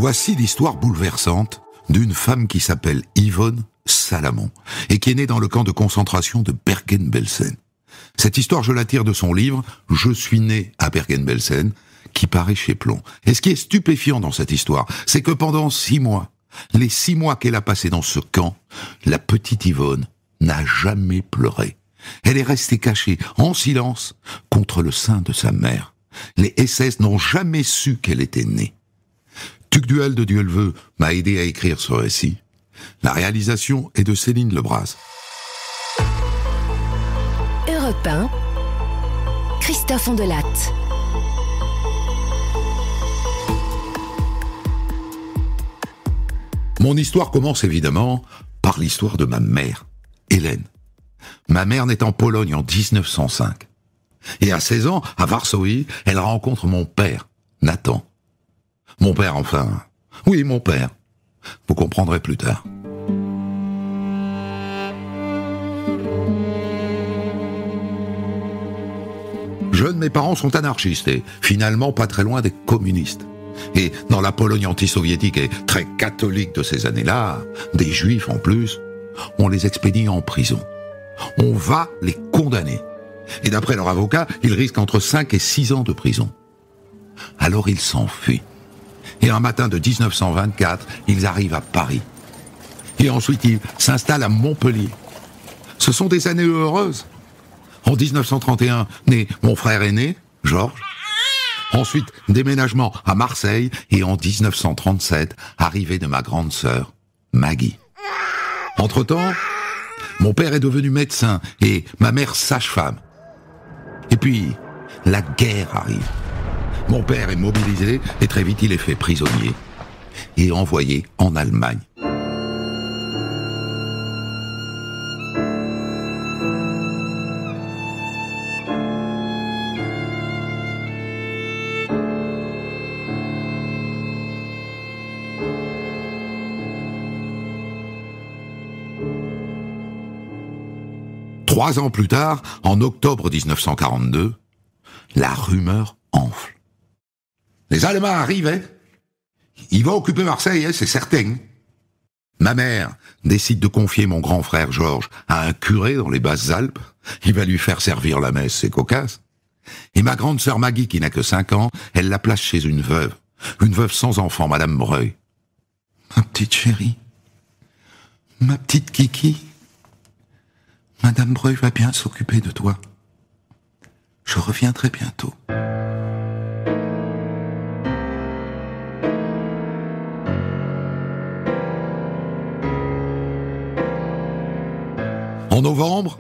Voici l'histoire bouleversante d'une femme qui s'appelle Yvonne Salamon et qui est née dans le camp de concentration de Bergen-Belsen. Cette histoire, je la tire de son livre « Je suis né à Bergen-Belsen » qui paraît chez Plomb. Et ce qui est stupéfiant dans cette histoire, c'est que pendant 6 mois, les 6 mois qu'elle a passés dans ce camp, la petite Yvonne n'a jamais pleuré. Elle est restée cachée, en silence, contre le sein de sa mère. Les SS n'ont jamais su qu'elle était née. Tugdual de Dieu le veut m'a aidé à écrire ce récit. La réalisation est de Céline Lebras. Europe 1, Christophe Ondelatte. Mon histoire commence évidemment par l'histoire de ma mère, Hélène. Ma mère naît en Pologne en 1905. Et à 16 ans, à Varsovie, elle rencontre mon père, Nathan. Mon père, enfin. Oui, mon père. Vous comprendrez plus tard. Jeunes, mes parents sont anarchistes et finalement pas très loin des communistes. Et dans la Pologne anti-soviétique et très catholique de ces années-là, des juifs en plus, on les expédie en prison. On va les condamner. Et d'après leur avocat, ils risquent entre 5 et 6 ans de prison. Alors ils s'enfuient. Et un matin de 1924, ils arrivent à Paris. Et ensuite, ils s'installent à Montpellier. Ce sont des années heureuses. En 1931, naît mon frère aîné, Georges. Ensuite, déménagement à Marseille. Et en 1937, arrivée de ma grande sœur, Maggie. Entre-temps, mon père est devenu médecin et ma mère sage-femme. Et puis, la guerre arrive. Mon père est mobilisé et très vite il est fait prisonnier et envoyé en Allemagne. Trois ans plus tard, en octobre 1942, la rumeur enfle. Les Allemands arrivent, hein. Ils vont occuper Marseille, hein, c'est certain. Ma mère décide de confier mon grand frère Georges à un curé dans les Basses-Alpes. Il va lui faire servir la messe, c'est cocasse. Et ma grande sœur Maggie, qui n'a que 5 ans, elle la place chez une veuve sans enfant, Madame Breuil. Ma petite chérie, ma petite Kiki, Madame Breuil va bien s'occuper de toi. Je reviendrai bientôt. En novembre,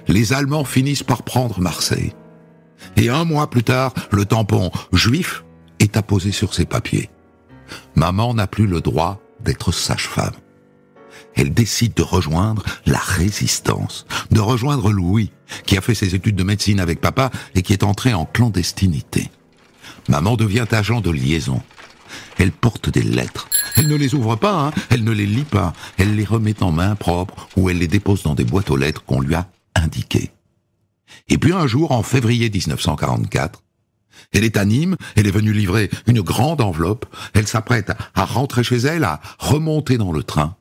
les Allemands finissent par prendre Marseille. Et 1 mois plus tard, le tampon juif est apposé sur ses papiers. Maman n'a plus le droit d'être sage-femme. Elle décide de rejoindre la résistance, de rejoindre Louis, qui a fait ses études de médecine avec papa et qui est entré en clandestinité. Maman devient agent de liaison. Elle porte des lettres. Elle ne les ouvre pas, hein, elle ne les lit pas. Elle les remet en main propre ou elle les dépose dans des boîtes aux lettres qu'on lui a indiquées. Et puis un jour, en février 1944, elle est à Nîmes, elle est venue livrer une grande enveloppe. Elle s'apprête à rentrer chez elle, à remonter dans le train.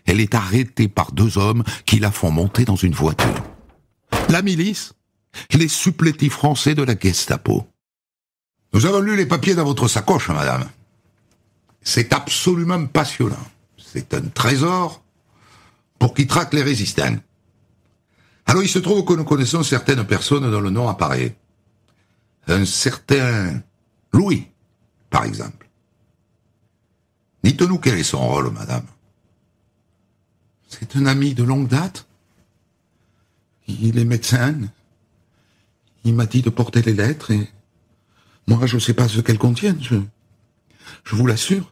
Elle est arrêtée par 2 hommes qui la font monter dans une voiture. La milice, les supplétifs français de la Gestapo. Nous avons lu les papiers dans votre sacoche, madame. C'est absolument passionnant. C'est un trésor pour qui traque les résistants. Alors il se trouve que nous connaissons certaines personnes dont le nom apparaît. Un certain Louis, par exemple. Dites-nous quel est son rôle, madame. C'est un ami de longue date. Il est médecin. Il m'a dit de porter les lettres et moi je ne sais pas ce qu'elles contiennent, je vous l'assure.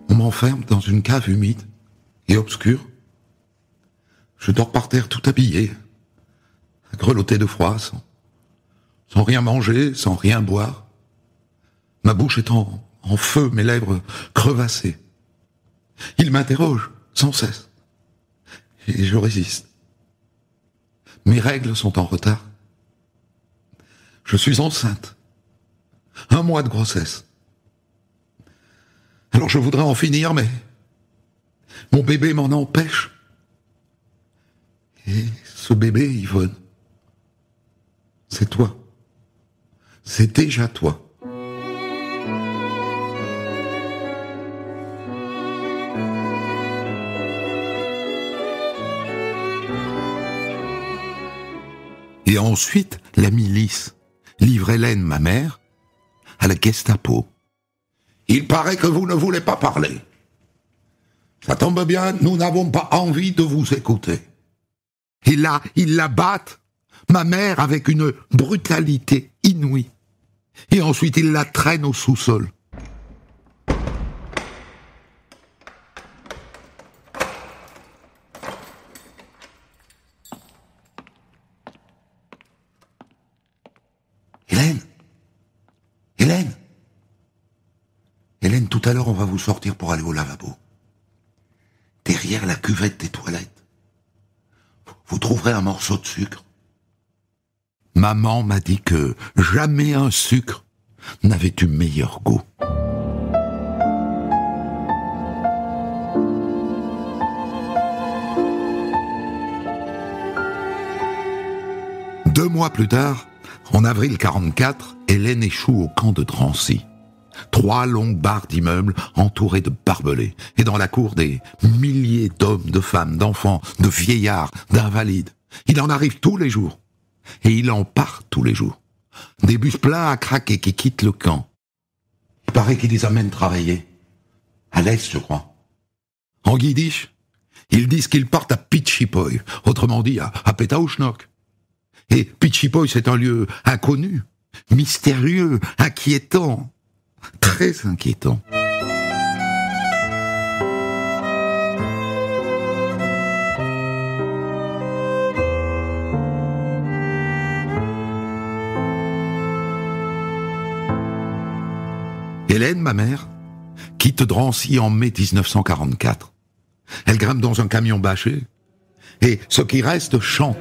On m'enferme dans une cave humide et obscure. Je dors par terre tout habillé, grelotté de froid, sans rien manger, sans rien boire. Ma bouche est en feu, mes lèvres crevassées. Il m'interroge sans cesse. Et je résiste. Mes règles sont en retard. Je suis enceinte. 1 mois de grossesse. Alors je voudrais en finir, mais mon bébé m'en empêche. Et ce bébé, Yvonne, c'est toi. C'est déjà toi. Et ensuite, la milice livre Hélène, ma mère, à la Gestapo. Il paraît que vous ne voulez pas parler. Ça tombe bien, nous n'avons pas envie de vous écouter. Et là, ils la battent, ma mère, avec une brutalité inouïe. Et ensuite, ils la traînent au sous-sol. Hélène, tout à l'heure, on va vous sortir pour aller au lavabo. Derrière la cuvette des toilettes, vous trouverez un morceau de sucre. Maman m'a dit que jamais un sucre n'avait eu meilleur goût. Deux mois plus tard, en avril 44, Hélène échoue au camp de Drancy. 3 longues barres d'immeubles entourées de barbelés. Et dans la cour, des milliers d'hommes, de femmes, d'enfants, de vieillards, d'invalides. Il en arrive tous les jours. Et il en part tous les jours. Des bus pleins à craquer qui quittent le camp. Il paraît qu'ils les amènent travailler. À l'est, je crois. En yiddish, ils disent qu'ils partent à Pichipoy, autrement dit à Pétaouchnok. Et Pichipoy, c'est un lieu inconnu, mystérieux, inquiétant. Très inquiétant. Hélène, ma mère, quitte Drancy en mai 1944. Elle grimpe dans un camion bâché et ce qui reste chante.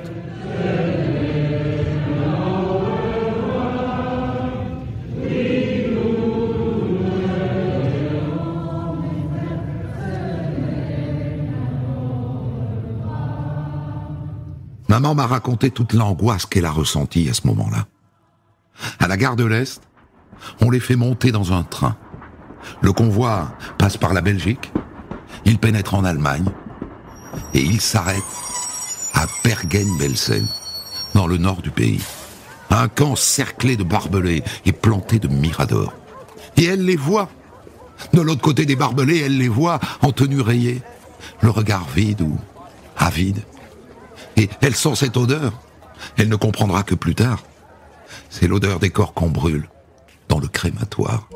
Maman m'a raconté toute l'angoisse qu'elle a ressentie à ce moment-là. À la gare de l'Est, on les fait monter dans un train. Le convoi passe par la Belgique, il pénètre en Allemagne et il s'arrête à Bergen-Belsen, dans le nord du pays. Un camp cerclé de barbelés et planté de miradors. Et elle les voit. De l'autre côté des barbelés, elle les voit en tenue rayée, le regard vide ou avide. Et elle sent cette odeur. Elle ne comprendra que plus tard. C'est l'odeur des corps qu'on brûle dans le crématoire.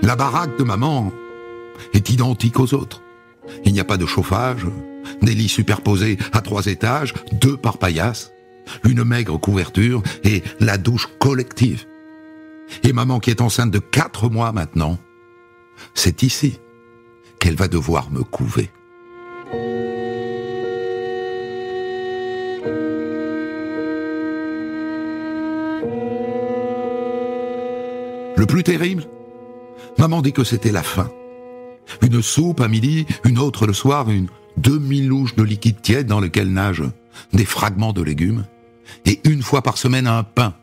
La baraque de maman est identique aux autres. Il n'y a pas de chauffage, des lits superposés à 3 étages, 2 par paillasse, une maigre couverture et la douche collective. Et maman qui est enceinte de 4 mois maintenant, c'est ici qu'elle va devoir me couver. Le plus terrible, maman dit que c'était la faim. Une soupe à midi, une autre le soir, une demi-louche de liquide tiède dans lequel nagent des fragments de légumes, et une fois par semaine un pain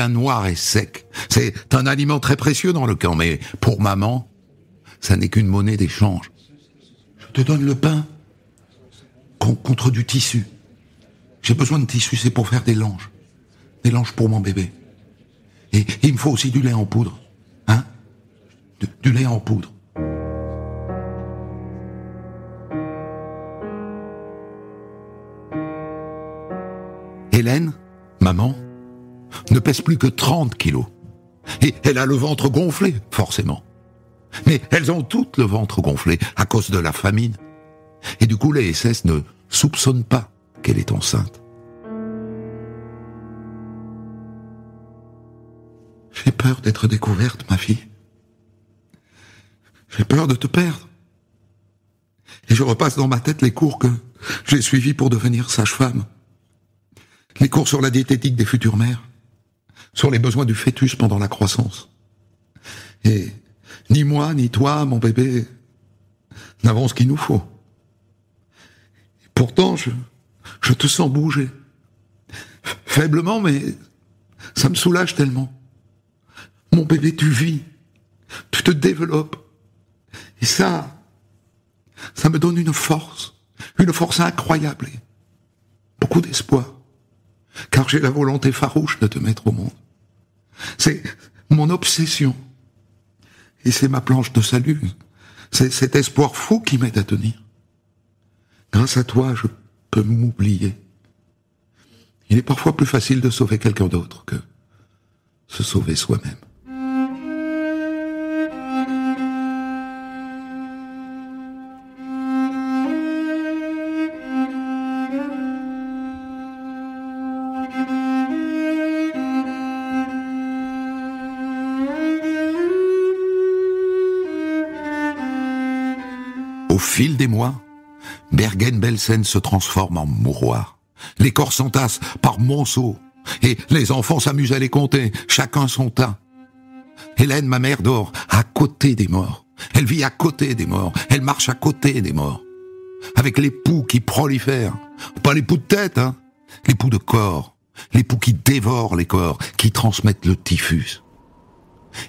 noir et sec. C'est un aliment très précieux dans le camp, mais pour maman, ça n'est qu'une monnaie d'échange. Je te donne le pain contre du tissu. J'ai besoin de tissu, c'est pour faire des langes. Des langes pour mon bébé. Et il me faut aussi du lait en poudre. Hein? Du lait en poudre. Hélène, maman, ne pèse plus que 30 kilos. Et elle a le ventre gonflé, forcément. Mais elles ont toutes le ventre gonflé à cause de la famine. Et du coup, les SS ne soupçonnent pas qu'elle est enceinte. J'ai peur d'être découverte, ma fille. J'ai peur de te perdre. Et je repasse dans ma tête les cours que j'ai suivis pour devenir sage-femme. Les cours sur la diététique des futures mères, sur les besoins du fœtus pendant la croissance. Et ni moi, ni toi, mon bébé, n'avons ce qu'il nous faut. Et pourtant, je te sens bouger. Faiblement, mais ça me soulage tellement. Mon bébé, tu vis, tu te développes. Et ça me donne une force incroyable et beaucoup d'espoir. Car j'ai la volonté farouche de te mettre au monde. C'est mon obsession. Et c'est ma planche de salut. C'est cet espoir fou qui m'aide à tenir. Grâce à toi, je peux m'oublier. Il est parfois plus facile de sauver quelqu'un d'autre que se sauver soi-même. Au fil des mois, Bergen-Belsen se transforme en mouroir. Les corps s'entassent par monceaux, et les enfants s'amusent à les compter, chacun son tas. Hélène, ma mère, dort à côté des morts. Elle vit à côté des morts, elle marche à côté des morts. Avec les poux qui prolifèrent. Pas les poux de tête, hein, les poux de corps. Les poux qui dévorent les corps, qui transmettent le typhus.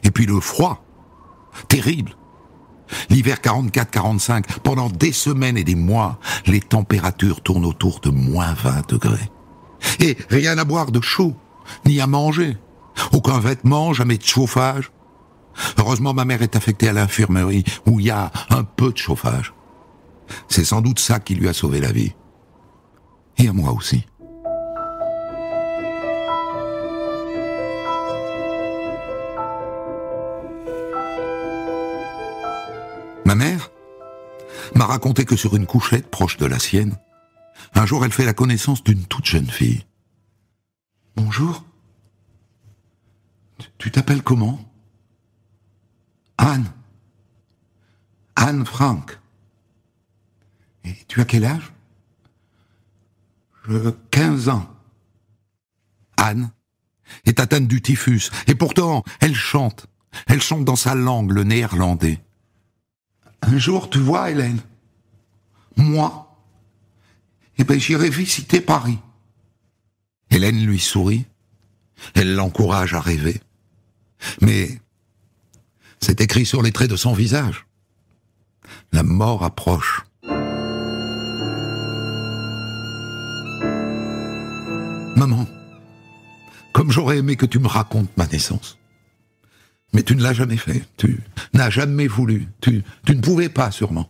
Et puis le froid, terrible. L'hiver 44-45, pendant des semaines et des mois, les températures tournent autour de moins 20 degrés. Et rien à boire de chaud, ni à manger. Aucun vêtement, jamais de chauffage. Heureusement, ma mère est affectée à l'infirmerie, où il y a un peu de chauffage. C'est sans doute ça qui lui a sauvé la vie. Et à moi aussi. Ma mère m'a raconté que sur une couchette proche de la sienne, un jour elle fait la connaissance d'une toute jeune fille. « Bonjour. Tu t'appelles comment ?»« Anne. Anne Frank. Et tu as quel âge ?»« 15 ans. » Anne est atteinte du typhus, et pourtant elle chante. Elle chante dans sa langue, le néerlandais. Un jour, tu vois, Hélène, moi, j'irai visiter Paris. Hélène lui sourit. Elle l'encourage à rêver. Mais c'est écrit sur les traits de son visage. La mort approche. Maman, comme j'aurais aimé que tu me racontes ma naissance. Mais tu ne l'as jamais fait, tu n'as jamais voulu, tu ne pouvais pas sûrement.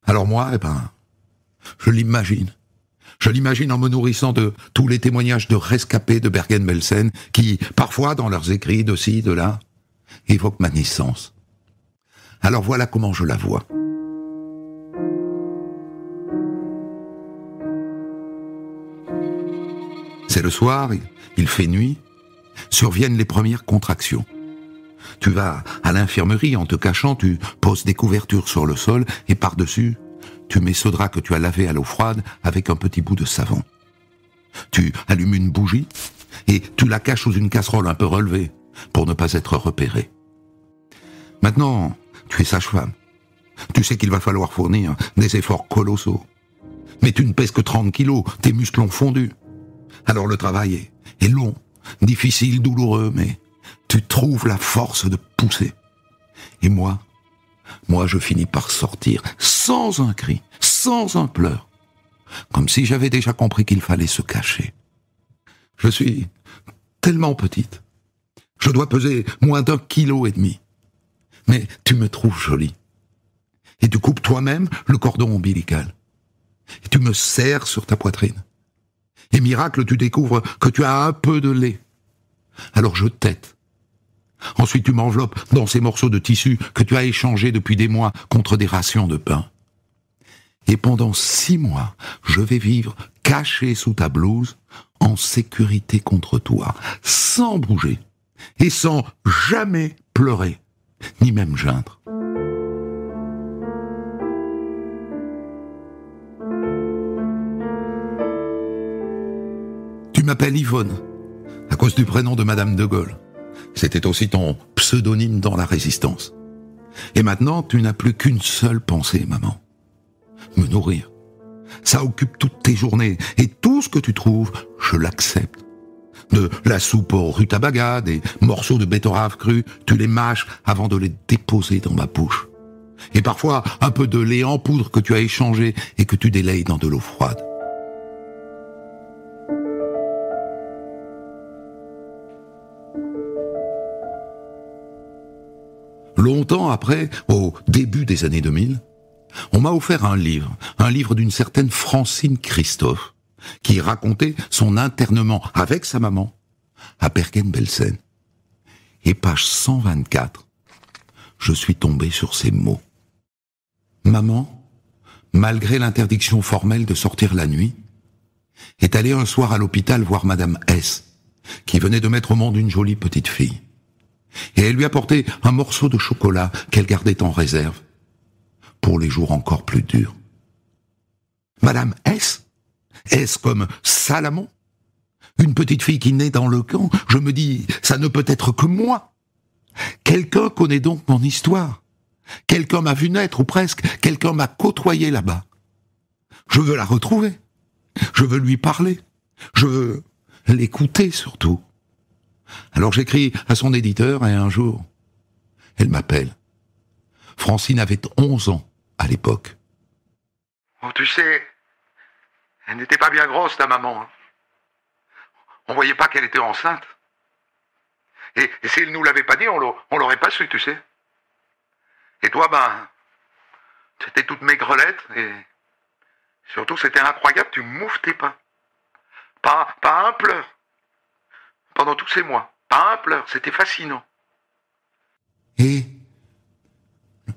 Alors moi, je l'imagine. Je l'imagine en me nourrissant de tous les témoignages de rescapés de Bergen-Belsen qui, parfois dans leurs écrits de ci, de là, évoquent ma naissance. Alors voilà comment je la vois. C'est le soir, il fait nuit, surviennent les premières contractions. Tu vas à l'infirmerie en te cachant, tu poses des couvertures sur le sol et par-dessus, tu mets ce drap que tu as lavé à l'eau froide avec un petit bout de savon. Tu allumes une bougie et tu la caches sous une casserole un peu relevée pour ne pas être repéré. Maintenant, tu es sage-femme. Tu sais qu'il va falloir fournir des efforts colossaux. Mais tu ne pèses que 30 kilos, tes muscles ont fondu. Alors le travail est long, difficile, douloureux, mais tu trouves la force de pousser. Et moi, je finis par sortir, sans un cri, sans un pleur, comme si j'avais déjà compris qu'il fallait se cacher. Je suis tellement petite. Je dois peser moins d'1,5 kg. Mais tu me trouves jolie. Et tu coupes toi-même le cordon ombilical. Et tu me serres sur ta poitrine. Et miracle, tu découvres que tu as un peu de lait. Alors je tète. Ensuite, tu m'enveloppes dans ces morceaux de tissu que tu as échangés depuis des mois contre des rations de pain. Et pendant 6 mois, je vais vivre caché sous ta blouse, en sécurité contre toi, sans bouger, et sans jamais pleurer, ni même geindre. Tu m'appelles Yvonne, à cause du prénom de Madame de Gaulle. C'était aussi ton pseudonyme dans la Résistance. Et maintenant, tu n'as plus qu'une seule pensée, maman. Me nourrir. Ça occupe toutes tes journées, et tout ce que tu trouves, je l'accepte. De la soupe aux rutabagas, des morceaux de betterave crue, tu les mâches avant de les déposer dans ma bouche. Et parfois, un peu de lait en poudre que tu as échangé et que tu délayes dans de l'eau froide. Longtemps après, au début des années 2000, on m'a offert un livre d'une certaine Francine Christophe, qui racontait son internement avec sa maman à Bergen-Belsen. Et page 124, je suis tombé sur ces mots. Maman, malgré l'interdiction formelle de sortir la nuit, est allée un soir à l'hôpital voir Madame S, qui venait de mettre au monde une jolie petite fille. Et elle lui apportait un morceau de chocolat qu'elle gardait en réserve pour les jours encore plus durs. Madame S? S comme Salamon? Une petite fille qui naît dans le camp? Je me dis, ça ne peut être que moi. Quelqu'un connaît donc mon histoire. Quelqu'un m'a vu naître, ou presque. Quelqu'un m'a côtoyé là-bas. Je veux la retrouver. Je veux lui parler. Je veux l'écouter surtout. Alors j'écris à son éditeur et un jour, elle m'appelle. Francine avait 11 ans à l'époque. Oh, tu sais, elle n'était pas bien grosse, ta maman. On voyait pas qu'elle était enceinte. Et si elle nous l'avait pas dit, on l'aurait pas su, tu sais. Et toi, t'étais toute maigrelette et surtout c'était incroyable, tu mouftais pas. Pas un pleur. Pendant tous ces mois, pas un pleur, c'était fascinant. Et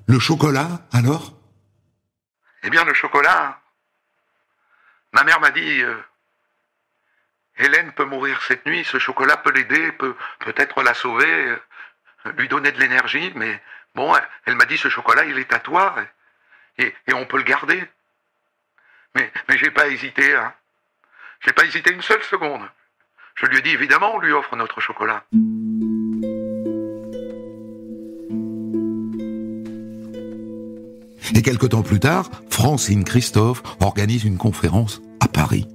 le chocolat, alors? Eh bien, le chocolat, ma mère m'a dit, Hélène peut mourir cette nuit, ce chocolat peut l'aider, peut-être la sauver, lui donner de l'énergie, mais bon, elle m'a dit, ce chocolat, il est à toi, et on peut le garder. Mais j'ai pas hésité, hein. J'ai pas hésité une seule seconde. Je lui ai dit, évidemment, on lui offre notre chocolat. Et quelque temps plus tard, Francine Christophe organise une conférence à Paris.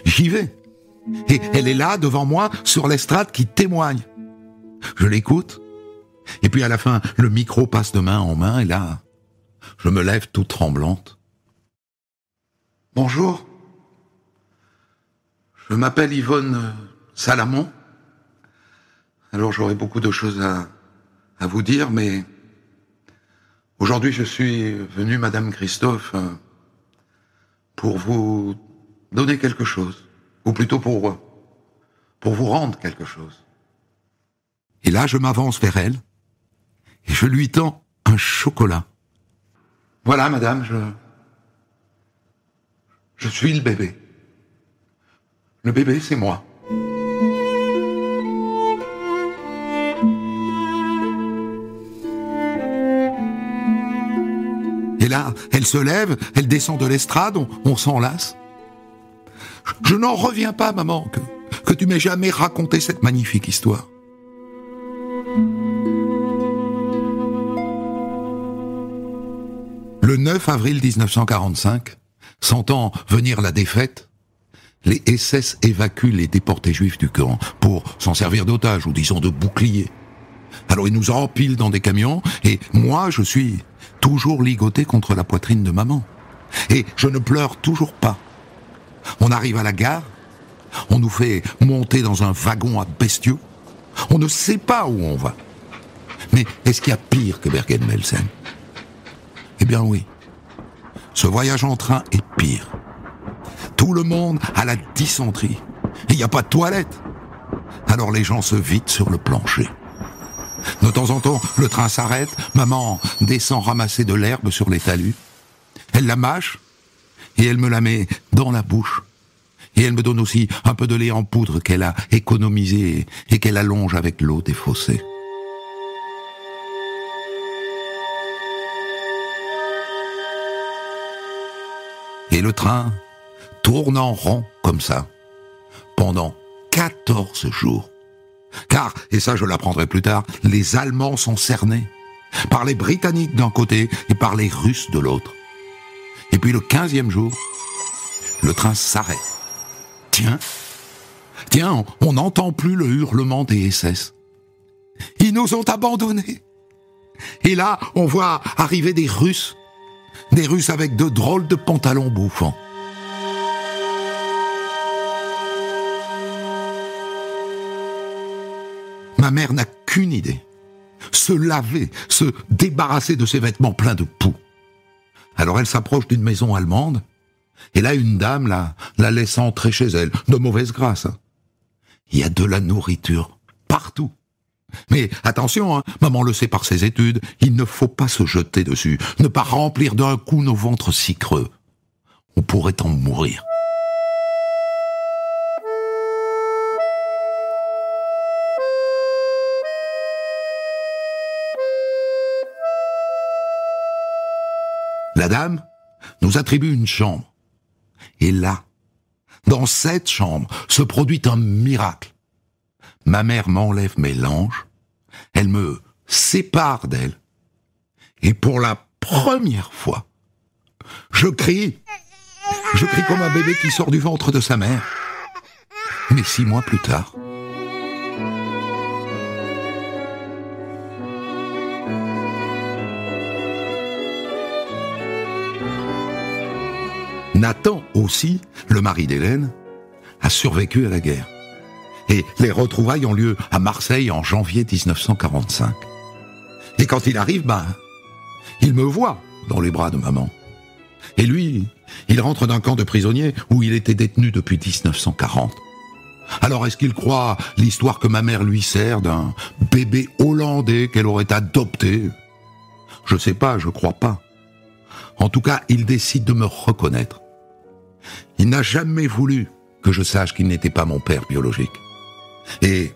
J'y vais. Et elle est là, devant moi, sur l'estrade, qui témoigne. Je l'écoute. Et puis à la fin, le micro passe de main en main, et là, je me lève toute tremblante. Bonjour. Je m'appelle Yvonne Salamon. Alors j'aurais beaucoup de choses à vous dire, mais aujourd'hui je suis venu, Madame Christophe, pour vous donner quelque chose, ou plutôt pour vous rendre quelque chose. Et là je m'avance vers elle, et je lui tends un chocolat. Voilà, madame, je suis le bébé. Le bébé, c'est moi. Et là, elle se lève, elle descend de l'estrade, on s'enlace. Je n'en reviens pas, maman, que tu m'aies jamais raconté cette magnifique histoire. Le 9 avril 1945, sentant venir la défaite, les SS évacuent les déportés juifs du camp pour s'en servir d'otages ou disons de boucliers. Alors ils nous empilent dans des camions et moi je suis toujours ligoté contre la poitrine de maman. Et je ne pleure toujours pas. On arrive à la gare, on nous fait monter dans un wagon à bestiaux. On ne sait pas où on va. Mais est-ce qu'il y a pire que Bergen-Belsen? Eh bien oui, ce voyage en train est pire. Tout le monde a la dysenterie. Il n'y a pas de toilette. Alors les gens se vident sur le plancher. De temps en temps, le train s'arrête, maman descend ramasser de l'herbe sur les talus. Elle la mâche et elle me la met dans la bouche. Et elle me donne aussi un peu de lait en poudre qu'elle a économisé et qu'elle allonge avec l'eau des fossés. Et le train tourne en rond comme ça, pendant 14 jours. Car, et ça je l'apprendrai plus tard, les Allemands sont cernés, par les Britanniques d'un côté et par les Russes de l'autre. Et puis le 15e jour, le train s'arrête. Tiens, on n'entend plus le hurlement des SS. Ils nous ont abandonnés. Et là, on voit arriver des Russes avec de drôles de pantalons bouffants. Ma mère n'a qu'une idée. Se laver, se débarrasser de ses vêtements pleins de poux. Alors elle s'approche d'une maison allemande, et là une dame la laisse entrer chez elle, de mauvaise grâce. Il y a de la nourriture partout. Mais attention, maman le sait par ses études, il ne faut pas se jeter dessus, ne pas remplir d'un coup nos ventres si creux. On pourrait en mourir. La dame nous attribue une chambre. Et là, dans cette chambre, se produit un miracle. Ma mère m'enlève mes langes, elle me sépare d'elle, et pour la première fois, je crie comme un bébé qui sort du ventre de sa mère. Mais 6 mois plus tard, Nathan aussi, le mari d'Hélène, a survécu à la guerre. Et les retrouvailles ont lieu à Marseille en janvier 1945. Et quand il arrive, il me voit dans les bras de maman. Et lui, il rentre d'un camp de prisonniers où il était détenu depuis 1940. Alors est-ce qu'il croit l'histoire que ma mère lui sert d'un bébé hollandais qu'elle aurait adopté? Je sais pas, je crois pas. En tout cas, il décide de me reconnaître. Il n'a jamais voulu que je sache qu'il n'était pas mon père biologique. Et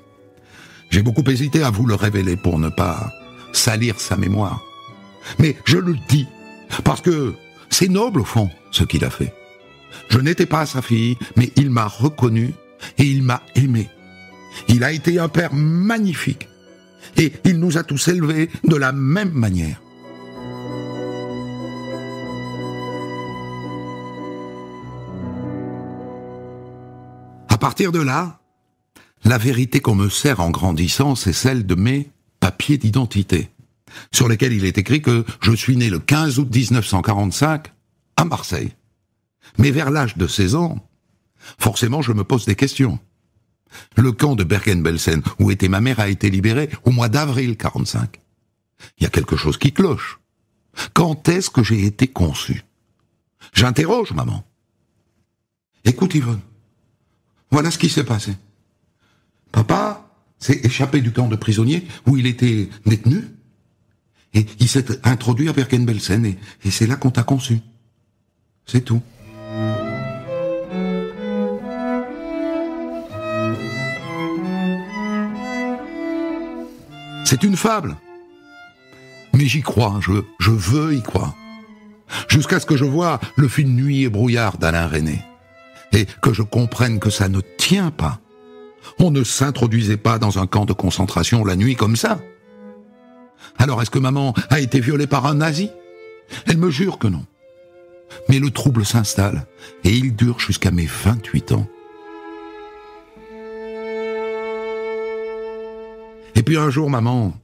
j'ai beaucoup hésité à vous le révéler pour ne pas salir sa mémoire. Mais je le dis, parce que c'est noble au fond, ce qu'il a fait. Je n'étais pas sa fille, mais il m'a reconnu et il m'a aimé. Il a été un père magnifique. Et il nous a tous élevés de la même manière. À partir de là, la vérité qu'on me sert en grandissant, c'est celle de mes papiers d'identité, sur lesquels il est écrit que je suis né le 15 août 1945 à Marseille. Mais vers l'âge de 16 ans, forcément je me pose des questions. Le camp de Bergen-Belsen, où était ma mère, a été libéré au mois d'avril 45. Il y a quelque chose qui cloche. Quand est-ce que j'ai été conçu? J'interroge maman. Écoute Yvonne, voilà ce qui s'est passé. Papa s'est échappé du camp de prisonniers où il était détenu, et il s'est introduit à Bergen-Belsen, et c'est là qu'on t'a conçu. C'est tout. C'est une fable. Mais j'y crois, je veux y croire. Jusqu'à ce que je voie le film Nuit et brouillard d'Alain Resnais. Et que je comprenne que ça ne tient pas. On ne s'introduisait pas dans un camp de concentration la nuit comme ça. Alors est-ce que maman a été violée par un nazi? Elle me jure que non. Mais le trouble s'installe, et il dure jusqu'à mes 28 ans. Et puis un jour, maman,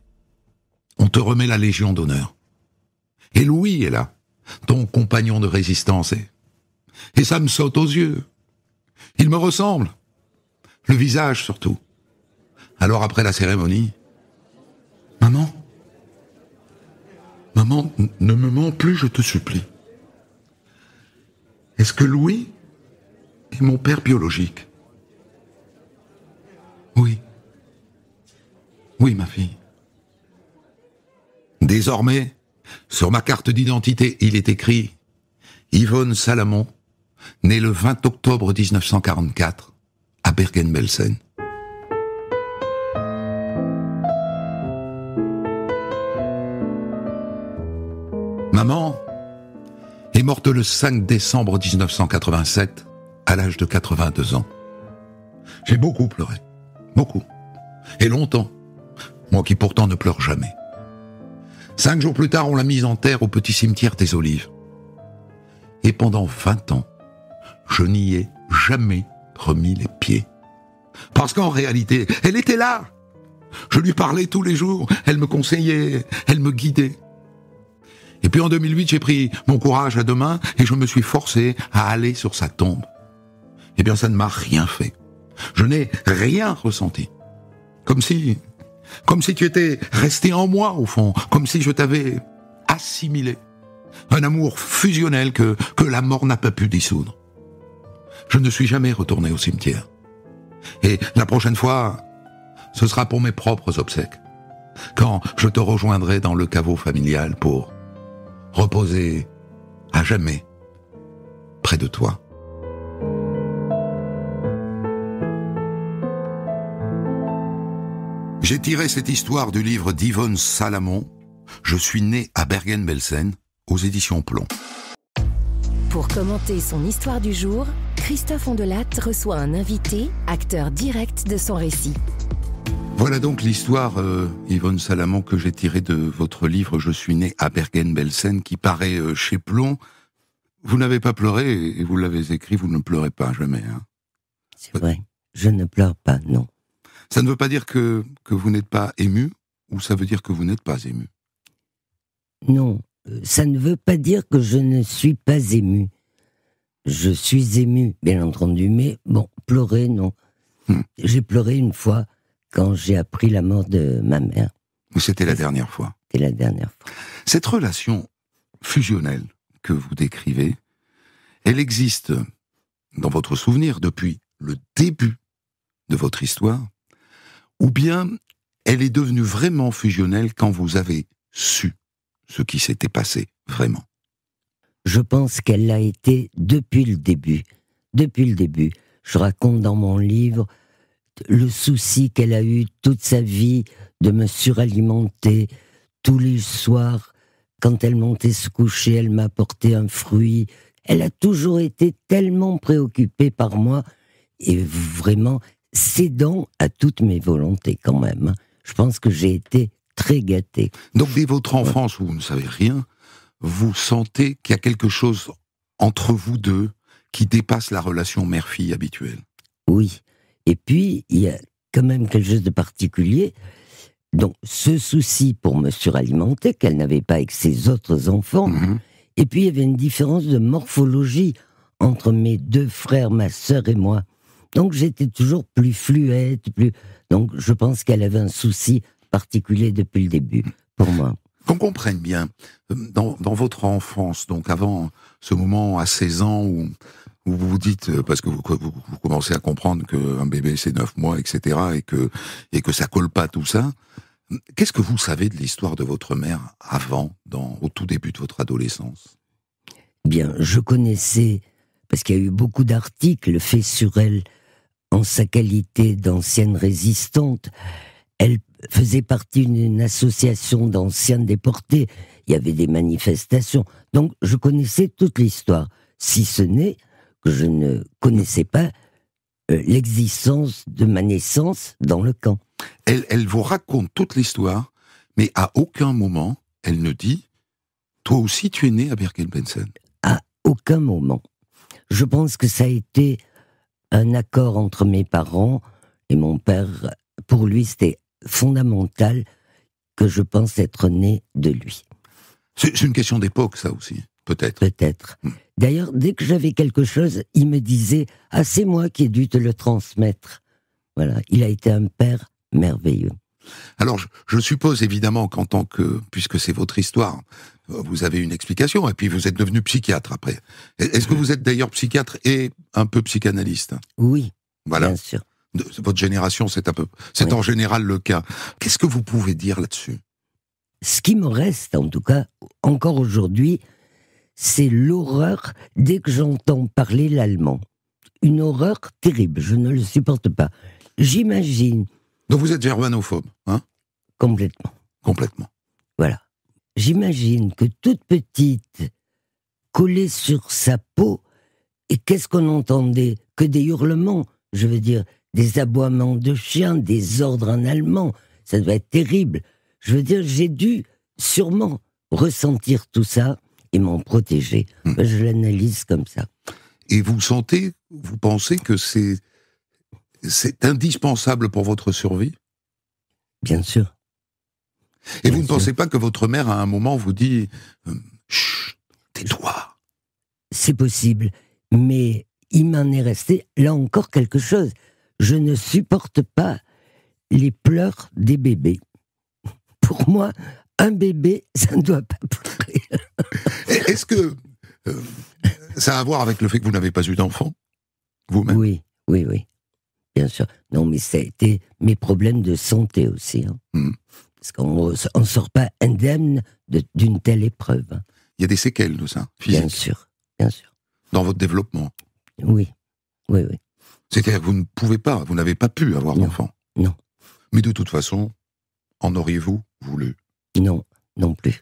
on te remet la Légion d'honneur. Et Louis est là, ton compagnon de résistance. Et ça me saute aux yeux. Il me ressemble. Le visage, surtout. Alors, après la cérémonie, Maman, ne me mens plus, je te supplie. Est-ce que Louis est mon père biologique? Oui. Oui, ma fille. Désormais, sur ma carte d'identité, il est écrit Yvonne Salamon, née le 20 octobre 1944 à Bergen-Belsen. Maman est morte le 5 décembre 1987 à l'âge de 82 ans. J'ai beaucoup pleuré, beaucoup, et longtemps, moi qui pourtant ne pleure jamais. 5 jours plus tard, on l'a mise en terre au petit cimetière des Olives. Et pendant 20 ans, je n'y ai jamais remis les pieds. Parce qu'en réalité, elle était là. Je lui parlais tous les jours, elle me conseillait, elle me guidait. Et puis en 2008, j'ai pris mon courage à deux mains et je me suis forcé à aller sur sa tombe. Eh bien, ça ne m'a rien fait. Je n'ai rien ressenti. Comme si tu étais resté en moi, au fond. Comme si je t'avais assimilé. Un amour fusionnel que la mort n'a pas pu dissoudre. Je ne suis jamais retourné au cimetière. Et la prochaine fois, ce sera pour mes propres obsèques. Quand je te rejoindrai dans le caveau familial pour reposer à jamais près de toi. J'ai tiré cette histoire du livre d'Yvonne Salamon, Je suis né à Bergen-Belsen, aux éditions Plomb. Pour commenter son histoire du jour, Christophe Ondelat reçoit un invité, acteur direct de son récit. Voilà donc l'histoire, Yvonne Salamon, que j'ai tirée de votre livre « Je suis né à Bergen-Belsen » qui paraît chez Plomb. Vous n'avez pas pleuré et vous l'avez écrit, vous ne pleurez pas jamais. Hein. C'est vrai, je ne pleure pas, non. Ça ne veut pas dire que vous n'êtes pas ému, ou ça veut dire que vous n'êtes pas ému? Non, ça ne veut pas dire que je ne suis pas ému. Je suis ému, bien entendu, mais bon, pleurer, non. J'ai pleuré une fois quand j'ai appris la mort de ma mère. C'était la dernière fois. C'était la dernière fois. Cette relation fusionnelle que vous décrivez, elle existe dans votre souvenir depuis le début de votre histoire, ou bien elle est devenue vraiment fusionnelle quand vous avez su ce qui s'était passé, vraiment? Je pense qu'elle l'a été depuis le début. Depuis le début. Je raconte dans mon livre le souci qu'elle a eu toute sa vie de me suralimenter. Tous les soirs, quand elle montait se coucher, elle m'apportait un fruit. Elle a toujours été tellement préoccupée par moi et vraiment cédant à toutes mes volontés quand même. Je pense que j'ai été très gâté. Donc dès votre enfance, où vous ne savez rien, vous sentez qu'il y a quelque chose entre vous deux qui dépasse la relation mère-fille habituelle? Oui. Et puis, il y a quand même quelque chose de particulier. Donc, ce souci pour me suralimenter, qu'elle n'avait pas avec ses autres enfants. Et puis, il y avait une différence de morphologie entre mes deux frères, ma sœur et moi. Donc, j'étais toujours plus fluette, Donc, je pense qu'elle avait un souci particulier depuis le début, pour moi. Qu'on comprenne bien, dans votre enfance, donc avant ce moment à 16 ans où vous vous dites, parce que vous commencez à comprendre qu'un bébé c'est 9 mois, etc., et que ça colle pas tout ça, qu'est-ce que vous savez de l'histoire de votre mère avant, au tout début de votre adolescence? Bien, je connaissais, parce qu'il y a eu beaucoup d'articles faits sur elle, en sa qualité d'ancienne résistante. Elle faisait partie d'une association d'anciens déportés. Il y avait des manifestations. Donc, je connaissais toute l'histoire. Si ce n'est que je ne connaissais pas l'existence de ma naissance dans le camp. Elle vous raconte toute l'histoire, mais à aucun moment, elle ne dit « Toi aussi, tu es né à Bergen-Belsen ». À aucun moment. Je pense que ça a été un accord entre mes parents et mon père. Pour lui, c'était fondamental que je pense être né de lui. C'est une question d'époque, ça aussi, peut-être. Peut-être. D'ailleurs, dès que j'avais quelque chose, il me disait « Ah, c'est moi qui ai dû te le transmettre ». Voilà, il a été un père merveilleux. Alors, je suppose évidemment qu'en tant que, puisque c'est votre histoire, vous avez une explication, et puis vous êtes devenu psychiatre après. Est-ce que vous êtes d'ailleurs psychiatre et un peu psychanalyste? Oui, voilà. Bien sûr. Votre génération, c'est Oui. en général le cas. Qu'est-ce que vous pouvez dire là-dessus? ce qui me reste, en tout cas, encore aujourd'hui, c'est l'horreur dès que j'entends parler l'allemand. Une horreur terrible, je ne le supporte pas. J'imagine... Donc vous êtes germanophobe, hein? Complètement. Complètement. Voilà. J'imagine que toute petite, collée sur sa peau, et qu'est-ce qu'on entendait? Que des hurlements, je veux dire, des aboiements de chiens, des ordres en allemand. Ça doit être terrible. Je veux dire, j'ai dû sûrement ressentir tout ça et m'en protéger. Je l'analyse comme ça. Et vous pensez que c'est indispensable pour votre survie? Bien sûr. Et vous ne pensez pas que votre mère, à un moment, vous dit « Chut, tais-toi ». C'est possible, mais il m'en est resté, là encore, quelque chose. Je ne supporte pas les pleurs des bébés. Pour moi, un bébé, ça ne doit pas pleurer. Est-ce que ça a à voir avec le fait que vous n'avez pas eu d'enfant, vous-même? Oui, bien sûr. Non, mais ça a été mes problèmes de santé aussi. Hein. Parce qu'on ne sort pas indemne d'une telle épreuve. Hein. Il y a des séquelles de ça, physiques. Bien sûr. Dans votre développement? Oui. C'est-à-dire que vous n'avez pas pu avoir d'enfant? Non. Mais de toute façon, en auriez-vous voulu? Non plus.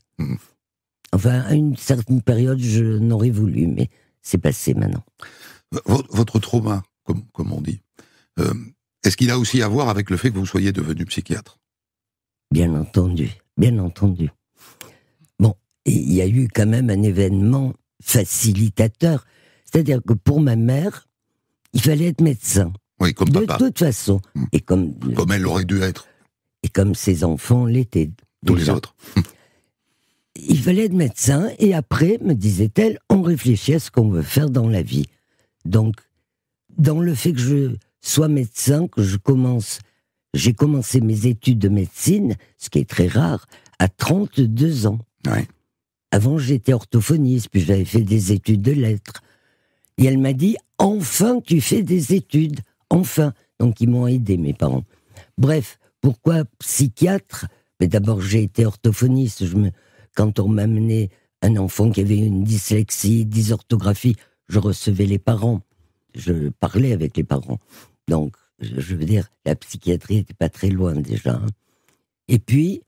Enfin, à une certaine période, je n'aurais voulu, mais c'est passé maintenant. Votre trauma, comme on dit, est-ce qu'il a aussi à voir avec le fait que vous soyez devenu psychiatre? Bien entendu. Bon, il y a eu quand même un événement facilitateur. C'est-à-dire que pour ma mère, il fallait être médecin. Oui, comme papa. De toute façon. Et comme elle aurait dû être. Et comme ses enfants l'étaient. Tous les autres. Il fallait être médecin, et après, me disait-elle, on réfléchit à ce qu'on veut faire dans la vie. Donc, dans le fait que je sois médecin, que j'ai commencé mes études de médecine, ce qui est très rare, à 32 ans. Ouais. Avant, j'étais orthophoniste, puis j'avais fait des études de lettres. Et elle m'a dit, enfin, tu fais des études, enfin. Donc, ils m'ont aidé, mes parents. Bref, pourquoi psychiatre? Mais d'abord, j'ai été orthophoniste. Quand on m'amenait un enfant qui avait une dyslexie, dysorthographie, je recevais les parents. Je parlais avec les parents. Donc, je veux dire, la psychiatrie n'était pas très loin déjà. Hein. Et puis,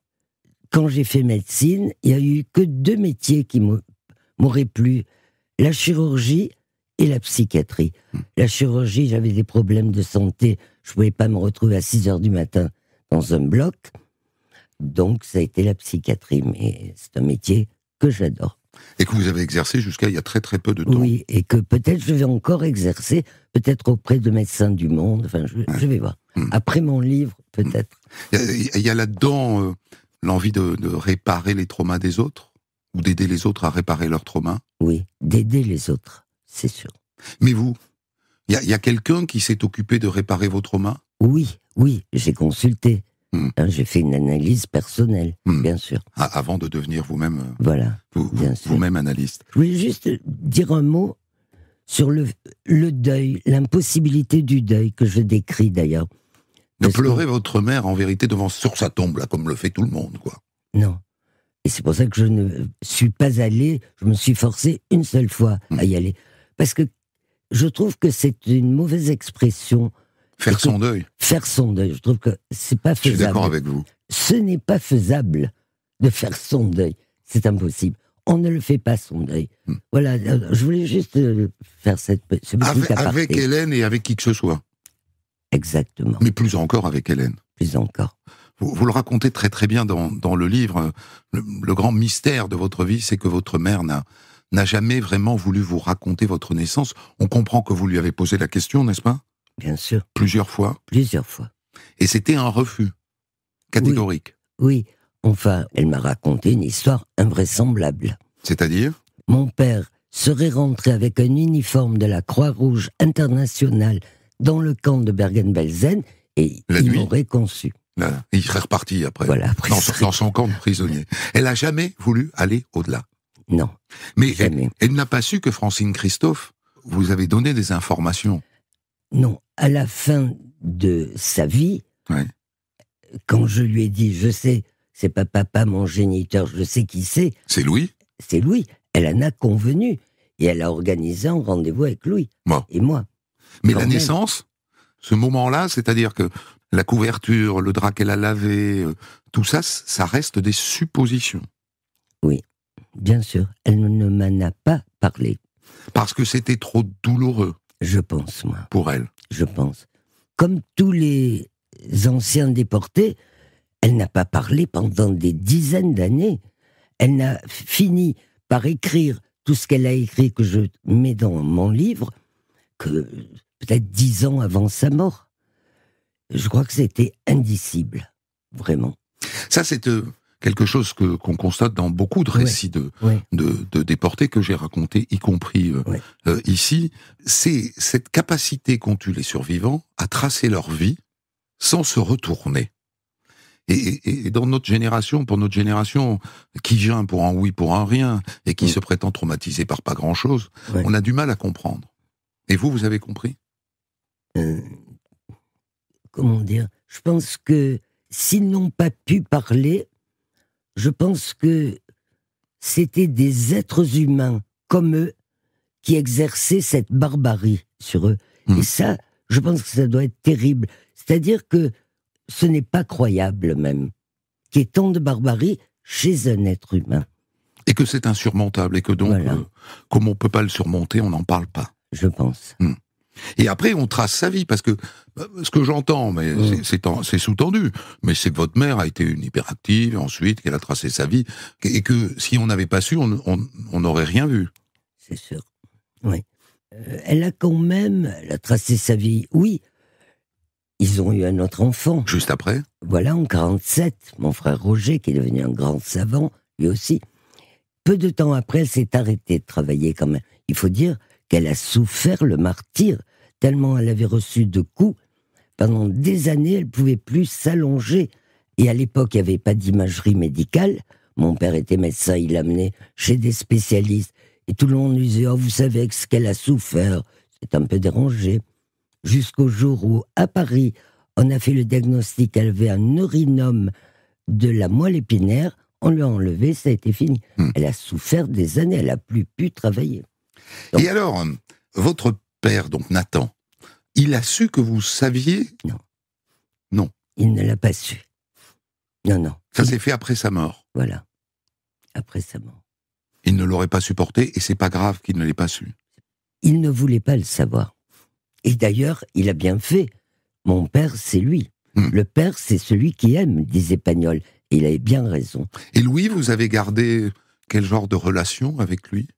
quand j'ai fait médecine, il n'y a eu que 2 métiers qui m'auraient plu. La chirurgie et la psychiatrie. La chirurgie, j'avais des problèmes de santé. Je ne pouvais pas me retrouver à 6h du matin dans un bloc. Donc, ça a été la psychiatrie. Mais c'est un métier que j'adore. Et que vous avez exercé jusqu'à il y a très très peu de temps. Oui, et que peut-être je vais encore exercer, peut-être auprès de médecins du monde. Enfin, je vais voir. Après mon livre, peut-être. Il y a là-dedans l'envie de réparer les traumas des autres? Ou d'aider les autres à réparer leurs traumas? Oui, d'aider les autres, c'est sûr. Mais vous, il y a quelqu'un qui s'est occupé de réparer vos traumas? Oui, j'ai consulté. J'ai fait une analyse personnelle, bien sûr. Avant de devenir vous-même voilà, vous-même analyste. Je voulais juste dire un mot sur le deuil, l'impossibilité du deuil, que je décris d'ailleurs. De pleurer votre mère, en vérité, sur sa tombe, là, comme le fait tout le monde, quoi. Non. Et c'est pour ça que je ne suis pas allé, je me suis forcé une seule fois à y aller. Parce que je trouve que c'est une mauvaise expression. Faire son deuil. Faire son deuil, je trouve que c'est pas faisable. Je suis d'accord avec vous. Ce n'est pas faisable de faire son deuil. C'est impossible. On ne le fait pas, son deuil. Voilà, je voulais juste faire ce petit aparté. Avec Hélène et avec qui que ce soit. Exactement. Mais plus encore avec Hélène. Plus encore. Vous le racontez très très bien dans le livre. Le grand mystère de votre vie, c'est que votre mère n'a jamais vraiment voulu vous raconter votre naissance. On comprend que vous lui avez posé la question, n'est-ce pas? Bien sûr. Plusieurs fois. Et c'était un refus catégorique. Oui. Enfin, elle m'a raconté une histoire invraisemblable. C'est-à-dire? Mon père serait rentré avec un uniforme de la Croix-Rouge internationale dans le camp de Bergen-Belsen et il m'aurait conçu. Là, il serait reparti après, voilà, après dans son camp de prisonnier. Elle n'a jamais voulu aller au-delà. Non. Mais elle n'a pas su que Francine Christophe vous avait donné des informations. Non. À la fin de sa vie, quand je lui ai dit, je sais c'est pas papa mon géniteur, je sais qui c'est. C'est Louis? C'est Louis. Elle en a convenu. Et elle a organisé un rendez-vous avec Louis. Bon. Et moi. Mais Quand la même. naissance, ce moment-là, c'est-à-dire que la couverture, le drap qu'elle a lavé, tout ça, ça reste des suppositions. Bien sûr, elle ne m'en a pas parlé. Parce que c'était trop douloureux Je pense, moi. pour elle. Je pense. Comme tous les anciens déportés, elle n'a pas parlé pendant des dizaines d'années. Elle n'a fini par écrire tout ce qu'elle a écrit, que je mets dans mon livre, que peut-être 10 ans avant sa mort. Je crois que c'était indicible, vraiment. Ça, c'est quelque chose qu'on constate dans beaucoup de récits Ouais. de déportés que j'ai racontés, y compris ici. C'est cette capacité qu'ont eu les survivants à tracer leur vie sans se retourner. Et dans notre génération, pour notre génération, qui geint pour un oui, pour un rien, et qui se prétend traumatisé par pas grand-chose, Ouais. on a du mal à comprendre. Et vous avez compris? Comment dire? Je pense que s'ils n'ont pas pu parler, je pense que c'était des êtres humains comme eux qui exerçaient cette barbarie sur eux. Mmh. Et ça, je pense que ça doit être terrible. C'est-à-dire que ce n'est pas croyable même qu'il y ait tant de barbarie chez un être humain, Et que c'est insurmontable, et que donc, Voilà. comme on peut pas le surmonter, on n'en parle pas. je pense. Et après, on trace sa vie, parce que ce que j'entends, mais c'est sous-tendu, mais c'est que votre mère a été une hyperactive, et ensuite qu'elle a tracé sa vie, et que si on n'avait pas su, on n'aurait rien vu. C'est sûr. Oui. Elle a quand même, elle a tracé sa vie. Oui, ils ont eu un autre enfant. Juste après, Voilà, en 47, mon frère Roger, qui est devenu un grand savant, lui aussi. Peu de temps après, elle s'est arrêtée de travailler quand même. Il faut dire qu'elle a souffert le martyre, tellement elle avait reçu de coups. Pendant des années, elle ne pouvait plus s'allonger. Et à l'époque, il n'y avait pas d'imagerie médicale. Mon père était médecin, il l'amenait chez des spécialistes. Et tout le monde lui disait « Oh, vous savez ce qu'elle a souffert ?» C'est un peu dérangé. Jusqu'au jour où, à Paris, on a fait le diagnostic qu'elle avait un neurinome de la moelle épinière. On lui a enlevé, ça a été fini. Elle a souffert des années, elle n'a plus pu travailler. Donc- Et alors, votre père, donc Nathan, il a su que vous saviez? Il ne l'a pas su. Non. Ça s'est fait après sa mort. Voilà. Après sa mort. Il ne l'aurait pas supporté, et c'est pas grave qu'il ne l'ait pas su. Il ne voulait pas le savoir. Et d'ailleurs, il a bien fait. Mon père, c'est lui. Le père, c'est celui qui aime, disait Pagnol. Et il avait bien raison. Et Louis, vous avez gardé quel genre de relation avec lui?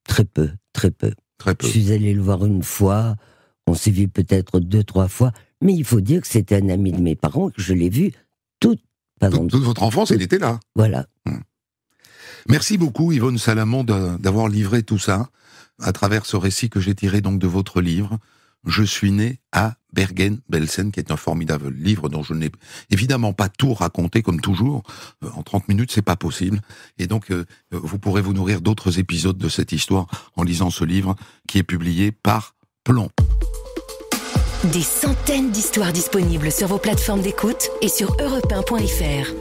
Très peu, très peu. Très peu. Je suis allé le voir une fois, on s'est vu peut-être 2-3 fois, mais il faut dire que c'était un ami de mes parents, que je l'ai vu toute Toute votre enfance, il était là. Voilà. Merci beaucoup, Yvonne Salamon, d'avoir livré tout ça à travers ce récit que j'ai tiré donc de votre livre. Je suis né à Bergen-Belsen, qui est un formidable livre dont je n'ai évidemment pas tout raconté, comme toujours. En 30 minutes, c'est pas possible. Et donc, vous pourrez vous nourrir d'autres épisodes de cette histoire en lisant ce livre qui est publié par Plomb. Des centaines d'histoires disponibles sur vos plateformes d'écoute et sur europe1.fr.